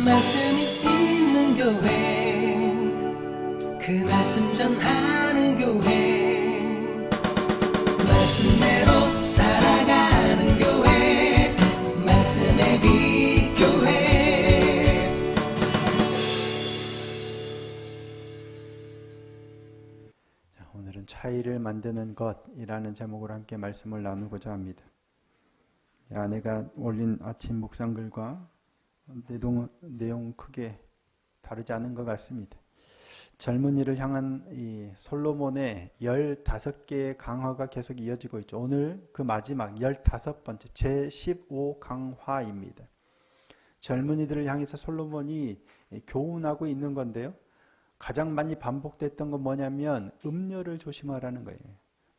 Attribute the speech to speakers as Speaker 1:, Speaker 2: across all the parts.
Speaker 1: 말씀이 있는 교회, 그 말씀 전하는 교회, 말씀대로 살아가는 교회, 말씀의 빛 교회.
Speaker 2: 자, 오늘은 차이를 만드는 것이라는 제목으로 함께 말씀을 나누고자 합니다. 아내가 올린 아침 묵상글과 내용 크게 다르지 않은 것 같습니다. 젊은이를 향한 이 솔로몬의 15개의 강화가 계속 이어지고 있죠. 오늘 그 마지막 15번째 제15강화입니다. 젊은이들을 향해서 솔로몬이 교훈하고 있는 건데요. 가장 많이 반복됐던 건 뭐냐면 음녀를 조심하라는 거예요.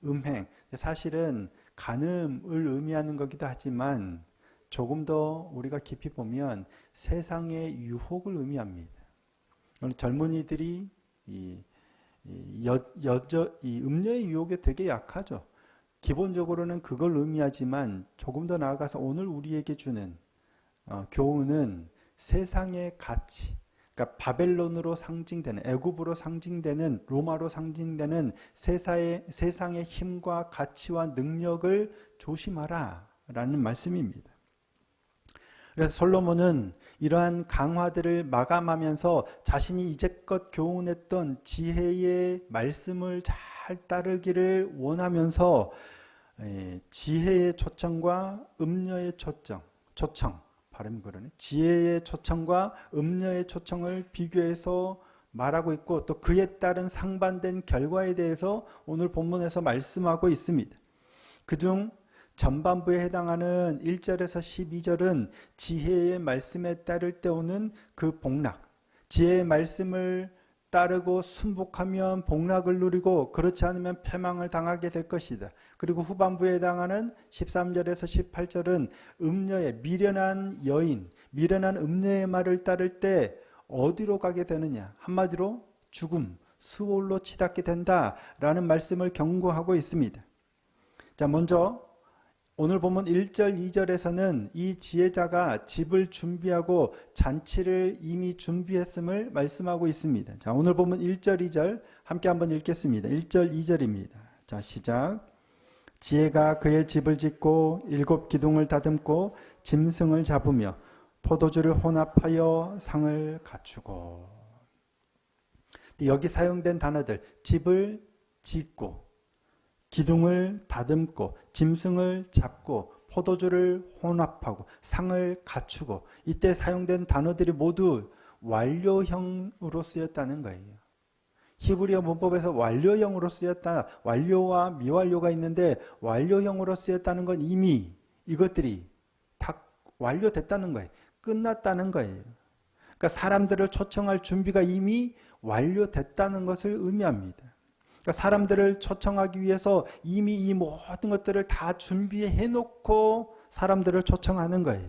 Speaker 2: 음행. 사실은 간음을 의미하는 거기도 하지만 조금 더 우리가 깊이 보면 세상의 유혹을 의미합니다. 오늘 젊은이들이 이 음녀의 유혹에 되게 약하죠. 기본적으로는 그걸 의미하지만 조금 더 나아가서 오늘 우리에게 주는 교훈은 세상의 가치, 그러니까 바벨론으로 상징되는, 애굽으로 상징되는, 로마로 상징되는 세상의 힘과 가치와 능력을 조심하라 라는 말씀입니다. 그래서 솔로몬은 이러한 강화들을 마감하면서 자신이 이제껏 교훈했던 지혜의 말씀을 잘 따르기를 원하면서 지혜의 초청과 음녀의 초청, 발음이 그러네. 지혜의 초청과 음녀의 초청을 비교해서 말하고 있고 또 그에 따른 상반된 결과에 대해서 오늘 본문에서 말씀하고 있습니다. 그중 전반부에 해당하는 1절에서 12절은 지혜의 말씀에 따를 때 오는 그 복락, 지혜의 말씀을 따르고 순복하면 복락을 누리고 그렇지 않으면 패망을 당하게 될 것이다. 그리고 후반부에 해당하는 13절에서 18절은 음녀의 미련한 여인, 미련한 음녀의 말을 따를 때 어디로 가게 되느냐, 한마디로 죽음, 수월로 치닫게 된다라는 말씀을 경고하고 있습니다. 자, 먼저 오늘 보면 1절, 2절에서는 이 지혜자가 집을 준비하고 잔치를 이미 준비했음을 말씀하고 있습니다. 자, 오늘 보면 1절, 2절 함께 한번 읽겠습니다. 1절, 2절입니다. 자, 시작. 지혜가 그의 집을 짓고 7 기둥을 다듬고 짐승을 잡으며 포도주를 혼합하여 상을 갖추고. 여기 사용된 단어들, 집을 짓고 기둥을 다듬고 짐승을 잡고 포도주를 혼합하고 상을 갖추고, 이때 사용된 단어들이 모두 완료형으로 쓰였다는 거예요. 히브리어 문법에서 완료형으로 쓰였다. 완료와 미완료가 있는데 완료형으로 쓰였다는 건 이미 이것들이 다 완료됐다는 거예요. 끝났다는 거예요. 그러니까 사람들을 초청할 준비가 이미 완료됐다는 것을 의미합니다. 그러니까 사람들을 초청하기 위해서 이미 이 모든 것들을 다 준비해 놓고 사람들을 초청하는 거예요.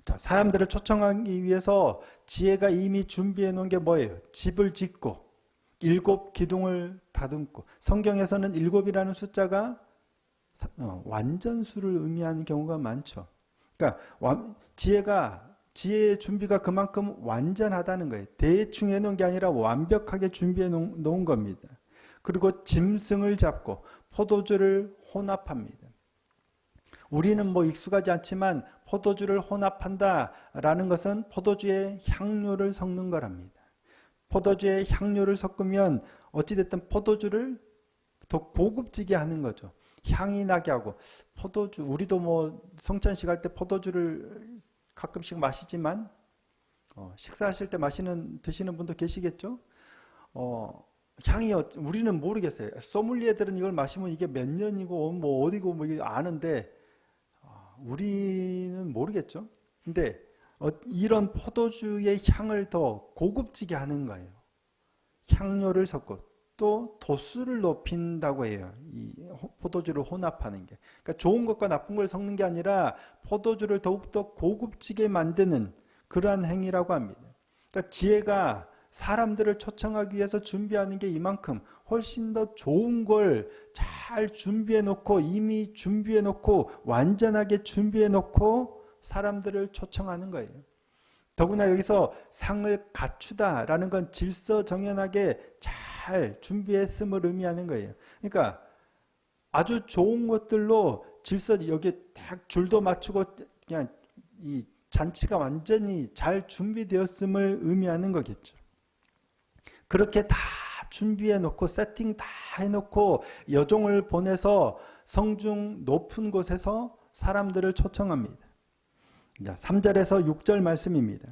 Speaker 2: 자, 사람들을 초청하기 위해서 지혜가 이미 준비해 놓은 게 뭐예요? 집을 짓고 7 기둥을 다듬고. 성경에서는 7이라는 숫자가 완전수를 의미하는 경우가 많죠. 그러니까 지혜의 준비가 그만큼 완전하다는 거예요. 대충 해놓은 게 아니라 완벽하게 준비해 놓은 겁니다. 그리고 짐승을 잡고 포도주를 혼합합니다. 우리는 뭐 익숙하지 않지만 포도주를 혼합한다라는 것은 포도주에 향료를 섞는 거랍니다. 포도주에 향료를 섞으면 어찌됐든 포도주를 더 고급지게 하는 거죠. 향이 나게 하고. 포도주, 우리도 뭐 성찬식 할 때 포도주를 가끔씩 마시지만 식사하실 때 드시는 분도 계시겠죠? 향이 우리는 모르겠어요. 소믈리에들은 이걸 마시면 이게 몇 년이고 뭐 어디고 뭐 이게 아는데 우리는 모르겠죠. 근데 이런 포도주의 향을 더 고급지게 하는 거예요. 향료를 섞고 또 도수를 높인다고 해요. 이 포도주를 혼합하는 게. 그러니까 좋은 것과 나쁜 걸 섞는 게 아니라 포도주를 더욱더 고급지게 만드는 그러한 행위라고 합니다. 그러니까 지혜가 사람들을 초청하기 위해서 준비하는 게 이만큼 훨씬 더 좋은 걸 잘 준비해 놓고, 이미 준비해 놓고 완전하게 준비해 놓고 사람들을 초청하는 거예요. 더구나 여기서 상을 갖추다라는 건 질서정연하게 잘 준비했음을 의미하는 거예요. 그러니까 아주 좋은 것들로 질서 여기 딱 줄도 맞추고 그냥 이 잔치가 완전히 잘 준비되었음을 의미하는 거겠죠. 그렇게 다 준비해 놓고 세팅 다 해놓고 여종을 보내서 성중 높은 곳에서 사람들을 초청합니다. 자, 3절에서 6절 말씀입니다.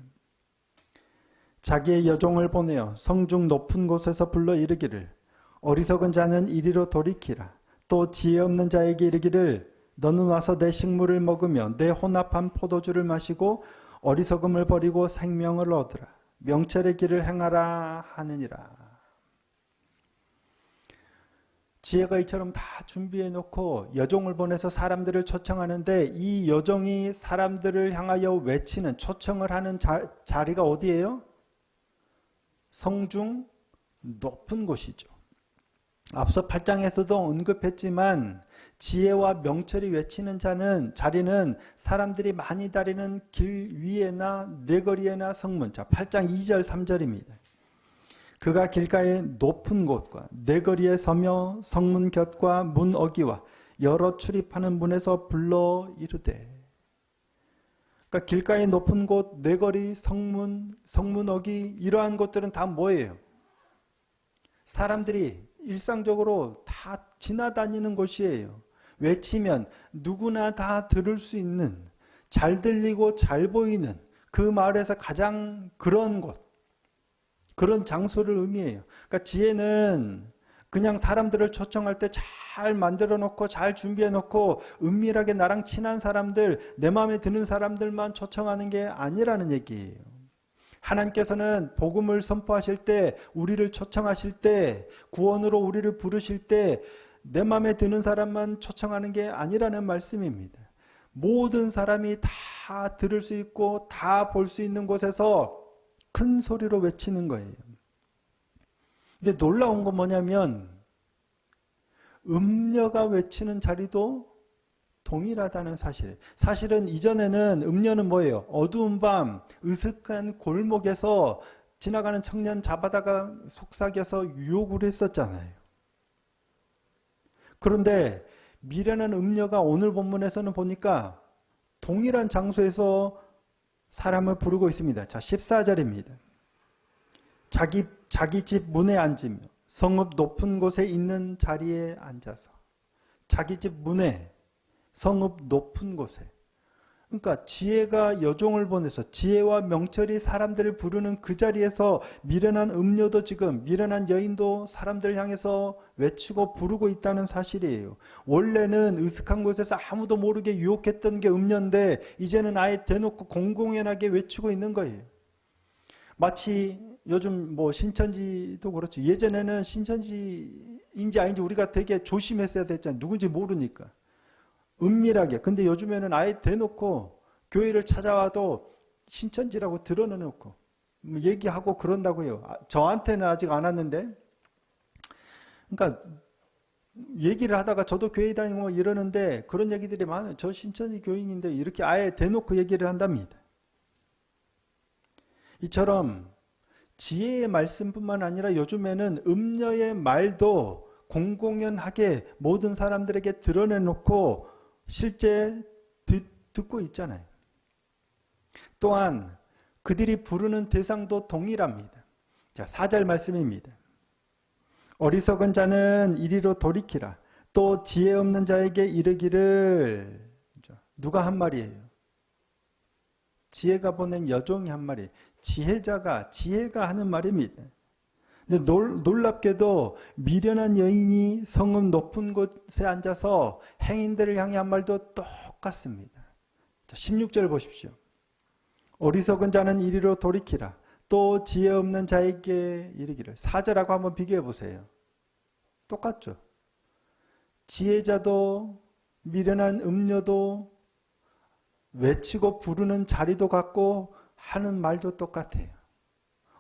Speaker 2: 자기의 여종을 보내어 성중 높은 곳에서 불러 이르기를 어리석은 자는 이리로 돌이키라. 또 지혜 없는 자에게 이르기를 너는 와서 내 식물을 먹으며 내 혼합한 포도주를 마시고 어리석음을 버리고 생명을 얻으라. 명철의 길을 행하라 하느니라. 지혜가 이처럼 다 준비해 놓고 여종을 보내서 사람들을 초청하는데 이 여종이 사람들을 향하여 외치는 초청을 하는 자리가 어디예요? 성중 높은 곳이죠. 앞서 8장에서도 언급했지만 지혜와 명철이 외치는 자리는 사람들이 많이 다니는 길 위에나 내거리에나 성문. 자, 8장 2절 3절입니다. 그가 길가의 높은 곳과 내거리에 서며 성문 곁과 문 어기와 여러 출입하는 문에서 불러 이르되. 그러니까 길가의 높은 곳, 내거리, 성문 어기 이러한 것들은 다 뭐예요? 사람들이 일상적으로 다 지나다니는 곳이에요. 외치면 누구나 다 들을 수 있는, 잘 들리고 잘 보이는 그 마을에서 가장 그런 곳, 그런 장소를 의미해요. 그러니까 지혜는 그냥 사람들을 초청할 때 잘 만들어 놓고 잘 준비해 놓고 은밀하게 나랑 친한 사람들, 내 마음에 드는 사람들만 초청하는 게 아니라는 얘기예요. 하나님께서는 복음을 선포하실 때, 우리를 초청하실 때, 구원으로 우리를 부르실 때 내 마음에 드는 사람만 초청하는 게 아니라는 말씀입니다. 모든 사람이 다 들을 수 있고 다 볼 수 있는 곳에서 큰 소리로 외치는 거예요. 근데 놀라운 건 뭐냐면 음녀가 외치는 자리도 동일하다는 사실. 사실은 이전에는 음녀는 뭐예요? 어두운 밤 으슥한 골목에서 지나가는 청년 잡아다가 속삭여서 유혹을 했었잖아요. 그런데 미련한 음녀가 오늘 본문에서는 보니까 동일한 장소에서 사람을 부르고 있습니다. 자, 14절입니다. 자기 집 문에 앉으며 성읍 높은 곳에 있는 자리에 앉아서. 자기 집 문에 성읍 높은 곳에. 그러니까 지혜가 여종을 보내서 지혜와 명철이 사람들을 부르는 그 자리에서 미련한 음녀도 지금 미련한 여인도 사람들을 향해서 외치고 부르고 있다는 사실이에요. 원래는 으슥한 곳에서 아무도 모르게 유혹했던 게 음녀인데 이제는 아예 대놓고 공공연하게 외치고 있는 거예요. 마치 요즘 뭐 신천지도 그렇죠. 예전에는 신천지인지 아닌지 우리가 되게 조심했어야 됐잖아요. 누군지 모르니까. 은밀하게. 근데 요즘에는 아예 대놓고 교회를 찾아와도 신천지라고 드러내놓고 얘기하고 그런다고 해요. 저한테는 아직 안 왔는데. 그러니까 얘기를 하다가 저도 교회 다니고 이러는데 그런 얘기들이 많아요. 저 신천지 교인인데 이렇게 아예 대놓고 얘기를 한답니다. 이처럼 지혜의 말씀뿐만 아니라 요즘에는 음녀의 말도 공공연하게 모든 사람들에게 드러내놓고 실제 듣고 있잖아요. 또한 그들이 부르는 대상도 동일합니다. 자, 4절 말씀입니다. 어리석은 자는 이리로 돌이키라. 또 지혜 없는 자에게 이르기를. 누가 한 말이에요? 지혜가 보낸 여종이 한 말이에요. 지혜가 하는 말입니다. 근데 놀랍게도 미련한 여인이 성읍 높은 곳에 앉아서 행인들을 향해 한 말도 똑같습니다. 자, 16절 보십시오. 어리석은 자는 이리로 돌이키라. 또 지혜 없는 자에게 이르기를. 4절하고 한번 비교해 보세요. 똑같죠. 지혜자도 미련한 음녀도 외치고 부르는 자리도 같고 하는 말도 똑같아요.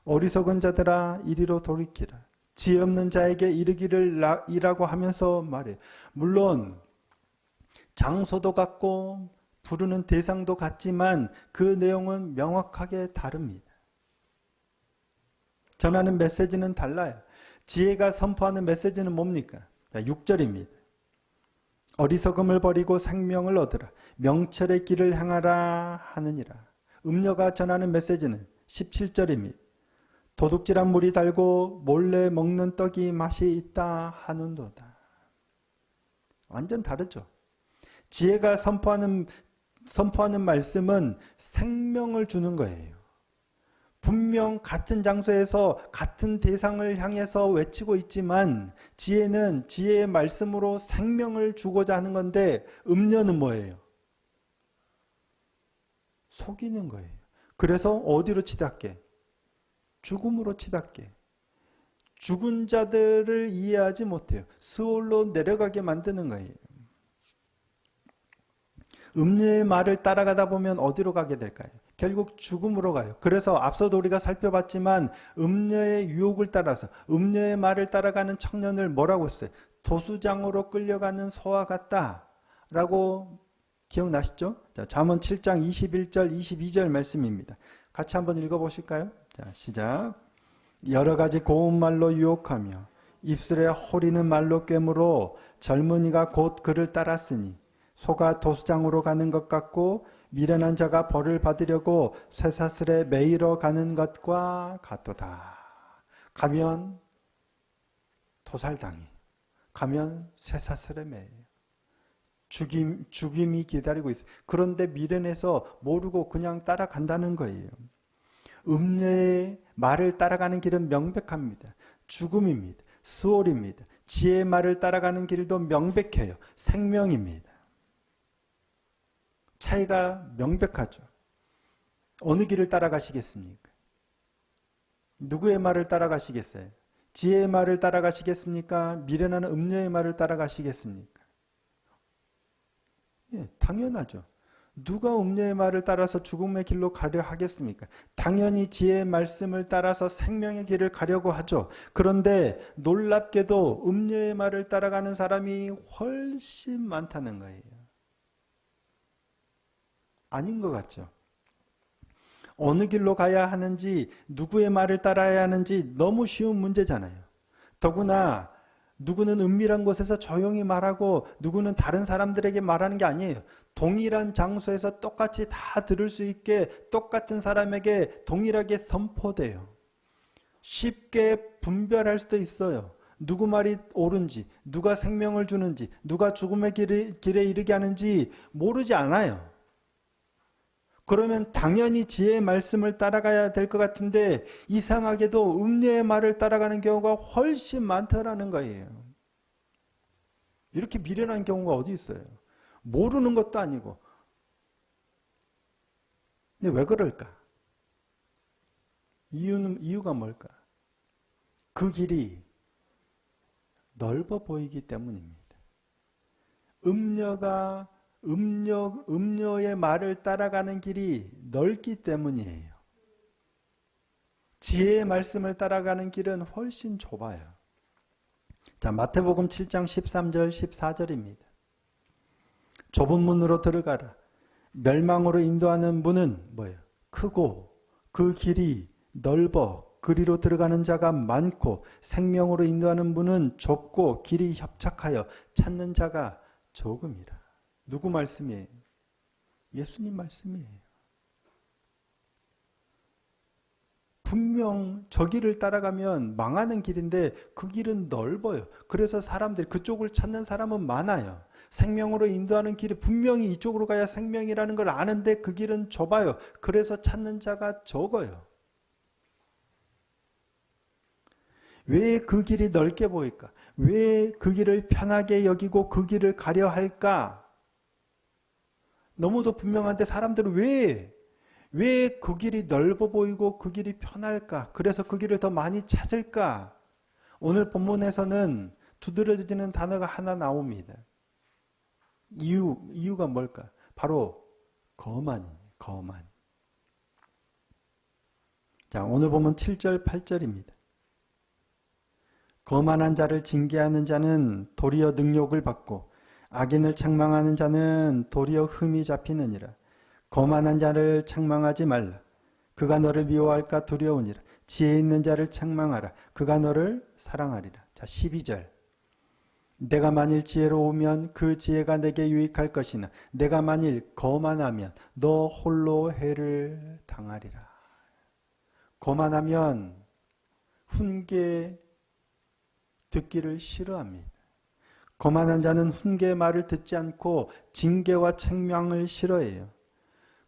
Speaker 2: 어리석은 자들아 이리로 돌이키라. 지혜 없는 자에게 이르기를 이라고 하면서 말해요. 물론 장소도 같고 부르는 대상도 같지만 그 내용은 명확하게 다릅니다. 전하는 메시지는 달라요. 지혜가 선포하는 메시지는 뭡니까? 자, 6절입니다. 어리석음을 버리고 생명을 얻으라. 명철의 길을 향하라 하느니라. 음녀가 전하는 메시지는 17절입니다. 도둑질한 물이 달고 몰래 먹는 떡이 맛이 있다 하는도다. 완전 다르죠. 지혜가 선포하는 말씀은 생명을 주는 거예요. 분명 같은 장소에서 같은 대상을 향해서 외치고 있지만 지혜는 지혜의 말씀으로 생명을 주고자 하는 건데 음녀는 뭐예요? 속이는 거예요. 그래서 어디로 치닫게? 죽음으로 치닫게. 죽은 자들을 이해하지 못해요. 스올로 내려가게 만드는 거예요. 음녀의 말을 따라가다 보면 어디로 가게 될까요? 결국 죽음으로 가요. 그래서 앞서도 우리가 살펴봤지만 음녀의 유혹을 따라서 음녀의 말을 따라가는 청년을 뭐라고 했어요? 도수장으로 끌려가는 소와 같다라고 기억나시죠? 자, 잠언 7장 21절 22절 말씀입니다. 같이 한번 읽어보실까요? 자, 시작. 여러 가지 고운 말로 유혹하며 입술에 호리는 말로 꿰물어 젊은이가 곧 그를 따랐으니 소가 도수장으로 가는 것 같고 미련한 자가 벌을 받으려고 쇠사슬에 매이러 가는 것과 같도다. 가면 도살당해. 가면 쇠사슬에 매여요. 죽임이 기다리고 있어요. 그런데 미련해서 모르고 그냥 따라간다는 거예요. 음녀의 말을 따라가는 길은 명백합니다. 죽음입니다. 수월입니다. 지혜의 말을 따라가는 길도 명백해요. 생명입니다. 차이가 명백하죠. 어느 길을 따라가시겠습니까? 누구의 말을 따라가시겠어요? 지혜의 말을 따라가시겠습니까? 미련한 음녀의 말을 따라가시겠습니까? 예, 당연하죠. 누가 음녀의 말을 따라서 죽음의 길로 가려 하겠습니까? 당연히 지혜의 말씀을 따라서 생명의 길을 가려고 하죠. 그런데 놀랍게도 음녀의 말을 따라가는 사람이 훨씬 많다는 거예요. 아닌 것 같죠. 어느 길로 가야 하는지, 누구의 말을 따라야 하는지 너무 쉬운 문제잖아요. 더구나 누구는 은밀한 곳에서 조용히 말하고 누구는 다른 사람들에게 말하는 게 아니에요. 동일한 장소에서 똑같이 다 들을 수 있게 똑같은 사람에게 동일하게 선포돼요. 쉽게 분별할 수도 있어요. 누구 말이 옳은지, 누가 생명을 주는지, 누가 죽음의 길에 이르게 하는지 모르지 않아요. 그러면 당연히 지혜의 말씀을 따라가야 될 것 같은데 이상하게도 음녀의 말을 따라가는 경우가 훨씬 많더라는 거예요. 이렇게 미련한 경우가 어디 있어요? 모르는 것도 아니고. 근데 왜 그럴까? 이유가 뭘까? 그 길이 넓어 보이기 때문입니다. 음녀의 말을 따라가는 길이 넓기 때문이에요. 지혜의 말씀을 따라가는 길은 훨씬 좁아요. 자, 마태복음 7장 13절 14절입니다. 좁은 문으로 들어가라. 멸망으로 인도하는 문은 뭐예요? 크고 그 길이 넓어 그리로 들어가는 자가 많고 생명으로 인도하는 문은 좁고 길이 협착하여 찾는 자가 적음이라. 누구 말씀이에요? 예수님 말씀이에요. 분명 저 길을 따라가면 망하는 길인데 그 길은 넓어요. 그래서 사람들이 그쪽을 찾는 사람은 많아요. 생명으로 인도하는 길이 분명히 이쪽으로 가야 생명이라는 걸 아는데 그 길은 좁아요. 그래서 찾는 자가 적어요. 왜 그 길이 넓게 보일까? 왜 그 길을 편하게 여기고 그 길을 가려 할까? 너무도 분명한데 사람들은 왜 그 길이 넓어 보이고 그 길이 편할까? 그래서 그 길을 더 많이 찾을까? 오늘 본문에서는 두드러지는 단어가 하나 나옵니다. 이유가 뭘까? 바로 거만이에요. 거만. 자, 오늘 보면 7절, 8절입니다. 거만한 자를 징계하는 자는 도리어 능욕을 받고 악인을 책망하는 자는 도리어 흠이 잡히느니라. 거만한 자를 책망하지 말라. 그가 너를 미워할까 두려우니라. 지혜 있는 자를 책망하라. 그가 너를 사랑하리라. 자, 12절. 내가 만일 지혜로우면 그 지혜가 내게 유익할 것이나 내가 만일 거만하면 너 홀로 해를 당하리라. 거만하면 훈계 듣기를 싫어합니다. 거만한 자는 훈계의 말을 듣지 않고 징계와 책망을 싫어해요.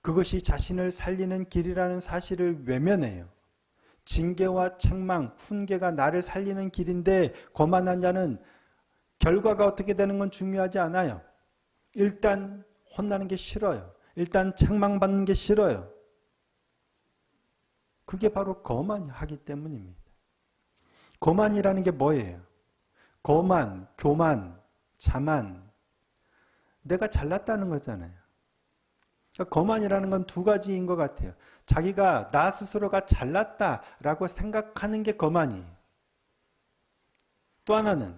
Speaker 2: 그것이 자신을 살리는 길이라는 사실을 외면해요. 징계와 책망, 훈계가 나를 살리는 길인데 거만한 자는 결과가 어떻게 되는 건 중요하지 않아요. 일단 혼나는 게 싫어요. 일단 책망받는 게 싫어요. 그게 바로 거만하기 때문입니다. 거만이라는 게 뭐예요? 거만, 교만, 자만. 내가 잘났다는 거잖아요. 그러니까 거만이라는 건 두 가지인 것 같아요. 자기가 나 스스로가 잘났다라고 생각하는 게 거만이에요. 또 하나는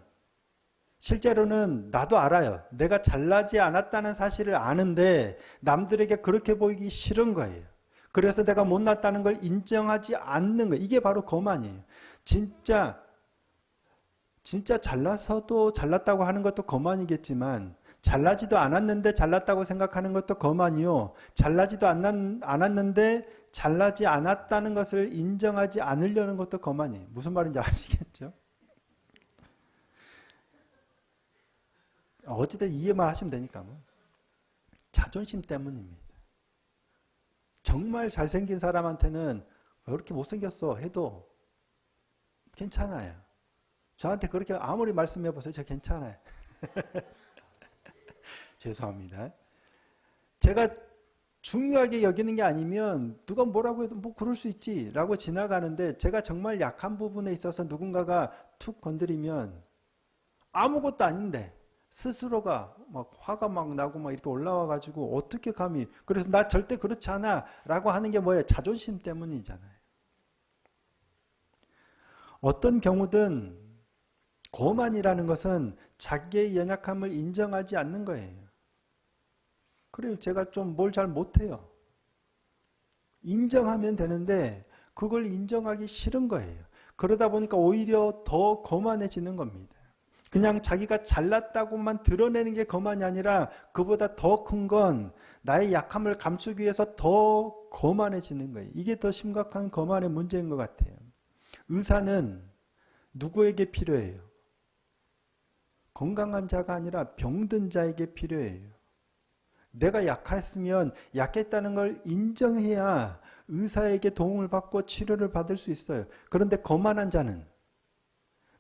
Speaker 2: 실제로는 나도 알아요. 내가 잘나지 않았다는 사실을 아는데 남들에게 그렇게 보이기 싫은 거예요. 그래서 내가 못났다는 걸 인정하지 않는 거예요. 이게 바로 거만이에요. 진짜 잘나서도 잘났다고 하는 것도 거만이겠지만 잘나지도 않았는데 잘났다고 생각하는 것도 거만이요. 잘나지도 않았는데 잘나지 않았다는 것을 인정하지 않으려는 것도 거만이에요. 무슨 말인지 아시겠죠? 어쨌든 이해만 하시면 되니까 뭐. 자존심 때문입니다. 정말 잘생긴 사람한테는 왜 그렇게 못생겼어 해도 괜찮아요. 저한테 그렇게 아무리 말씀해 보세요. 저 괜찮아요. 죄송합니다. 제가 중요하게 여기는 게 아니면 누가 뭐라고 해도 뭐 그럴 수 있지 라고 지나가는데 제가 정말 약한 부분에 있어서 누군가가 툭 건드리면 아무것도 아닌데 스스로가 막 화가 막 나고 막 이렇게 올라와 가지고 어떻게 감히 그래서 나 절대 그렇지 않아 라고 하는 게 뭐예요? 자존심 때문이잖아요. 어떤 경우든 거만이라는 것은 자기의 연약함을 인정하지 않는 거예요. 그래요. 제가 좀 뭘 잘 못해요. 인정하면 되는데 그걸 인정하기 싫은 거예요. 그러다 보니까 오히려 더 거만해지는 겁니다. 그냥 자기가 잘났다고만 드러내는 게 거만이 아니라 그보다 더 큰 건 나의 약함을 감추기 위해서 더 거만해지는 거예요. 이게 더 심각한 거만의 문제인 것 같아요. 의사는 누구에게 필요해요? 건강한 자가 아니라 병든 자에게 필요해요. 내가 약했으면 약했다는 걸 인정해야 의사에게 도움을 받고 치료를 받을 수 있어요. 그런데 거만한 자는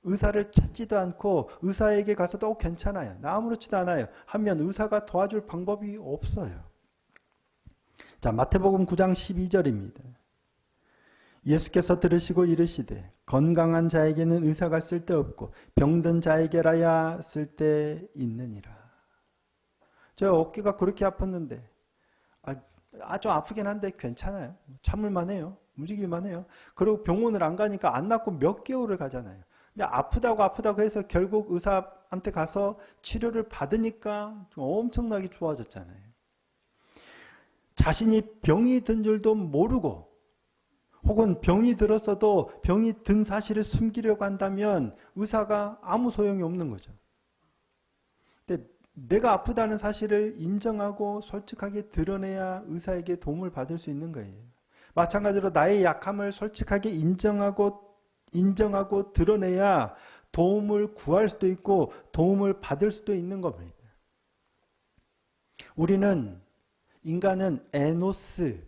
Speaker 2: 의사를 찾지도 않고 의사에게 가서도 괜찮아요. 나 아무렇지도 않아요. 하면 의사가 도와줄 방법이 없어요. 자, 마태복음 9장 12절입니다. 예수께서 들으시고 이르시되 건강한 자에게는 의사가 쓸데없고 병든 자에게라야 쓸데있느니라. 저 어깨가 그렇게 아팠는데 좀 아프긴 한데 괜찮아요. 참을만 해요. 움직일만 해요. 그리고 병원을 안 가니까 안 낫고 몇 개월을 가잖아요. 근데 아프다고 해서 결국 의사한테 가서 치료를 받으니까 좀 엄청나게 좋아졌잖아요. 자신이 병이 든 줄도 모르고 혹은 병이 들었어도 병이 든 사실을 숨기려고 한다면 의사가 아무 소용이 없는 거죠. 근데 내가 아프다는 사실을 인정하고 솔직하게 드러내야 의사에게 도움을 받을 수 있는 거예요. 마찬가지로 나의 약함을 솔직하게 인정하고 드러내야 도움을 구할 수도 있고 도움을 받을 수도 있는 겁니다. 인간은 에노스,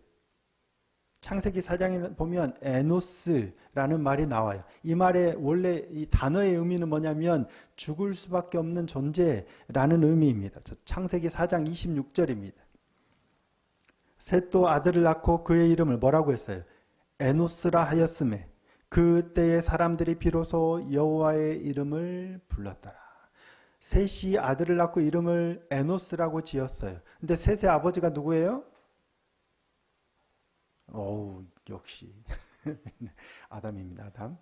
Speaker 2: 창세기 4장에 보면 에노스라는 말이 나와요. 이 말의 원래 이 단어의 의미는 뭐냐면 죽을 수밖에 없는 존재라는 의미입니다. 창세기 4장 26절입니다. 셋도 아들을 낳고 그의 이름을 뭐라고 했어요? 에노스라 하였으매 그때의 사람들이 비로소 여호와의 이름을 불렀더라. 셋이 아들을 낳고 이름을 에노스라고 지었어요. 근데 셋의 아버지가 누구예요? 역시 아담입니다. 아담.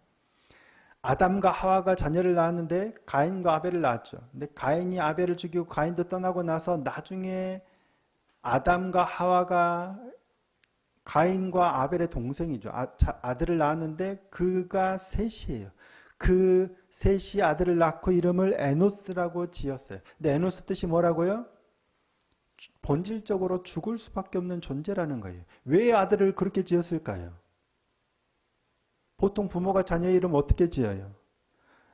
Speaker 2: 아담과 하와가 자녀를 낳았는데 가인과 아벨을 낳았죠. 근데 가인이 아벨을 죽이고 가인도 떠나고 나서 나중에 아담과 하와가 가인과 아벨의 동생이죠. 아들을 낳았는데 그가 셋이에요. 그 셋이 아들을 낳고 이름을 에노스라고 지었어요. 근데 에노스 뜻이 뭐라고요? 본질적으로 죽을 수밖에 없는 존재라는 거예요. 왜 아들을 그렇게 지었을까요? 보통 부모가 자녀 이름 어떻게 지어요?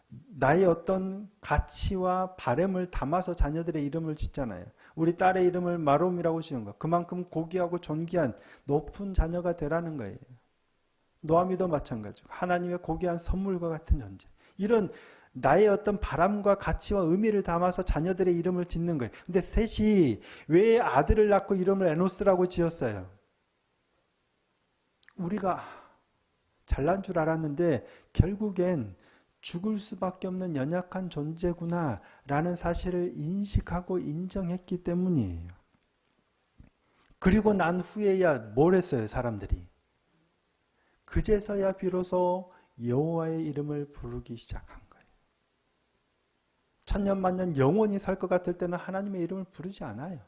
Speaker 2: 나의 어떤 가치와 바램을 담아서 자녀들의 이름을 짓잖아요. 우리 딸의 이름을 마롬이라고 지은 거. 그만큼 고귀하고 존귀한 높은 자녀가 되라는 거예요. 노아미도 마찬가지고 하나님의 고귀한 선물과 같은 존재. 이런 나의 어떤 바람과 가치와 의미를 담아서 자녀들의 이름을 짓는 거예요. 근데 셋이 왜 아들을 낳고 이름을 에노스라고 지었어요? 우리가 잘난 줄 알았는데 결국엔 죽을 수밖에 없는 연약한 존재구나 라는 사실을 인식하고 인정했기 때문이에요. 그리고 난 후에야 뭘 했어요, 사람들이? 그제서야 비로소 여호와의 이름을 부르기 시작한 거예요. 천년 만년 영원히 살 것 같을 때는 하나님의 이름을 부르지 않아요.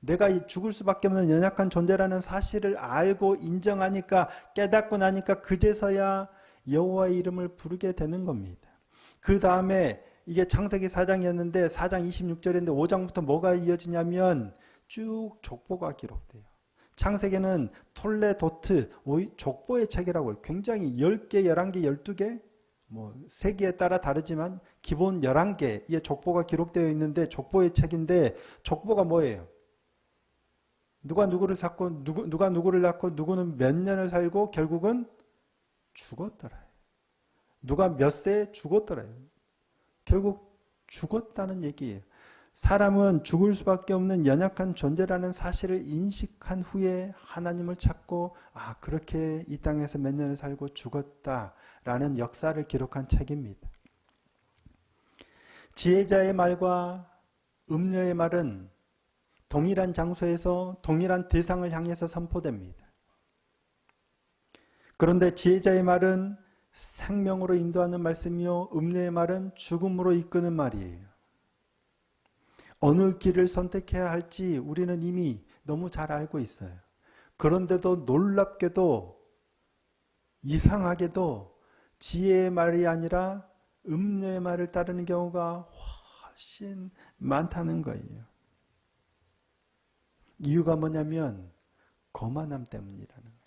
Speaker 2: 내가 죽을 수밖에 없는 연약한 존재라는 사실을 알고 인정하니까, 깨닫고 나니까 그제서야 여호와의 이름을 부르게 되는 겁니다. 그 다음에 이게 창세기 4장이었는데 4장 26절인데 5장부터 뭐가 이어지냐면 쭉 족보가 기록돼요. 창세기는 톨레도트 족보의 책이라고 해요. 굉장히 10개, 11개, 12개 뭐 세기에 따라 다르지만 기본 11개의 족보가 기록되어 있는데 족보의 책인데, 족보가 뭐예요? 누가 누구를 낳고 누가 누구를 낳고 누구는 몇 년을 살고 결국은 죽었더라. 누가 몇 세에 죽었더라. 결국 죽었다는 얘기예요. 사람은 죽을 수밖에 없는 연약한 존재라는 사실을 인식한 후에 하나님을 찾고 그렇게 이 땅에서 몇 년을 살고 죽었다라는 역사를 기록한 책입니다. 지혜자의 말과 음녀의 말은 동일한 장소에서 동일한 대상을 향해서 선포됩니다. 그런데 지혜자의 말은 생명으로 인도하는 말씀이요, 음녀의 말은 죽음으로 이끄는 말이에요. 어느 길을 선택해야 할지 우리는 이미 너무 잘 알고 있어요. 그런데도 놀랍게도 이상하게도 지혜의 말이 아니라 음녀의 말을 따르는 경우가 훨씬 많다는 거예요. 이유가 뭐냐면 거만함 때문이라는 거예요.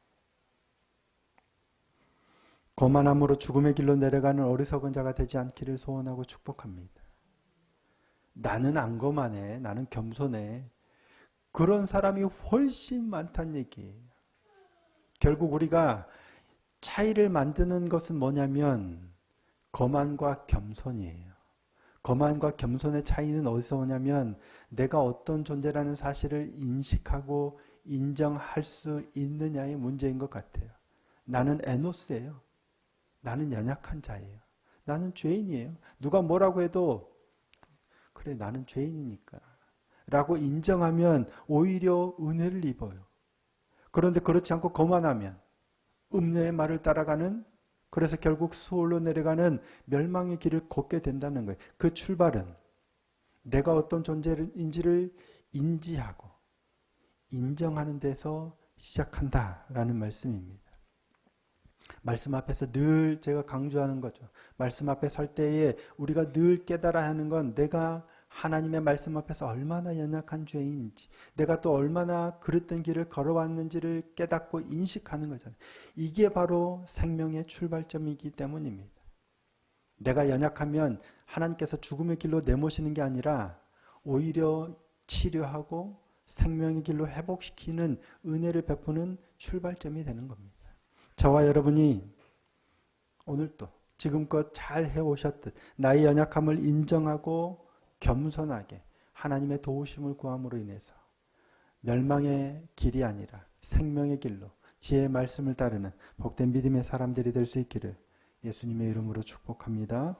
Speaker 2: 거만함으로 죽음의 길로 내려가는 어리석은 자가 되지 않기를 소원하고 축복합니다. 나는 안 거만해. 나는 겸손해. 그런 사람이 훨씬 많다는 얘기예요. 결국 우리가 차이를 만드는 것은 뭐냐면 거만과 겸손이에요. 거만과 겸손의 차이는 어디서 오냐면 내가 어떤 존재라는 사실을 인식하고 인정할 수 있느냐의 문제인 것 같아요. 나는 에노스예요. 나는 연약한 자예요. 나는 죄인이에요. 누가 뭐라고 해도 그래, 나는 죄인이니까 라고 인정하면 오히려 은혜를 입어요. 그런데 그렇지 않고 거만하면 음녀의 말을 따라가는, 그래서 결국 수월로 내려가는 멸망의 길을 걷게 된다는 거예요. 그 출발은 내가 어떤 존재인지를 인지하고 인정하는 데서 시작한다라는 말씀입니다. 말씀 앞에서 늘 제가 강조하는 거죠. 말씀 앞에 설 때에 우리가 늘 깨달아야 하는 건 내가 하나님의 말씀 앞에서 얼마나 연약한 죄인인지, 내가 또 얼마나 그릇된 길을 걸어왔는지를 깨닫고 인식하는 거잖아요. 이게 바로 생명의 출발점이기 때문입니다. 내가 연약하면 하나님께서 죽음의 길로 내모시는 게 아니라 오히려 치료하고 생명의 길로 회복시키는 은혜를 베푸는 출발점이 되는 겁니다. 저와 여러분이 오늘도 지금껏 잘 해오셨듯 나의 연약함을 인정하고 겸손하게 하나님의 도우심을 구함으로 인해서 멸망의 길이 아니라 생명의 길로 지혜의 말씀을 따르는 복된 믿음의 사람들이 될 수 있기를 예수님의 이름으로 축복합니다.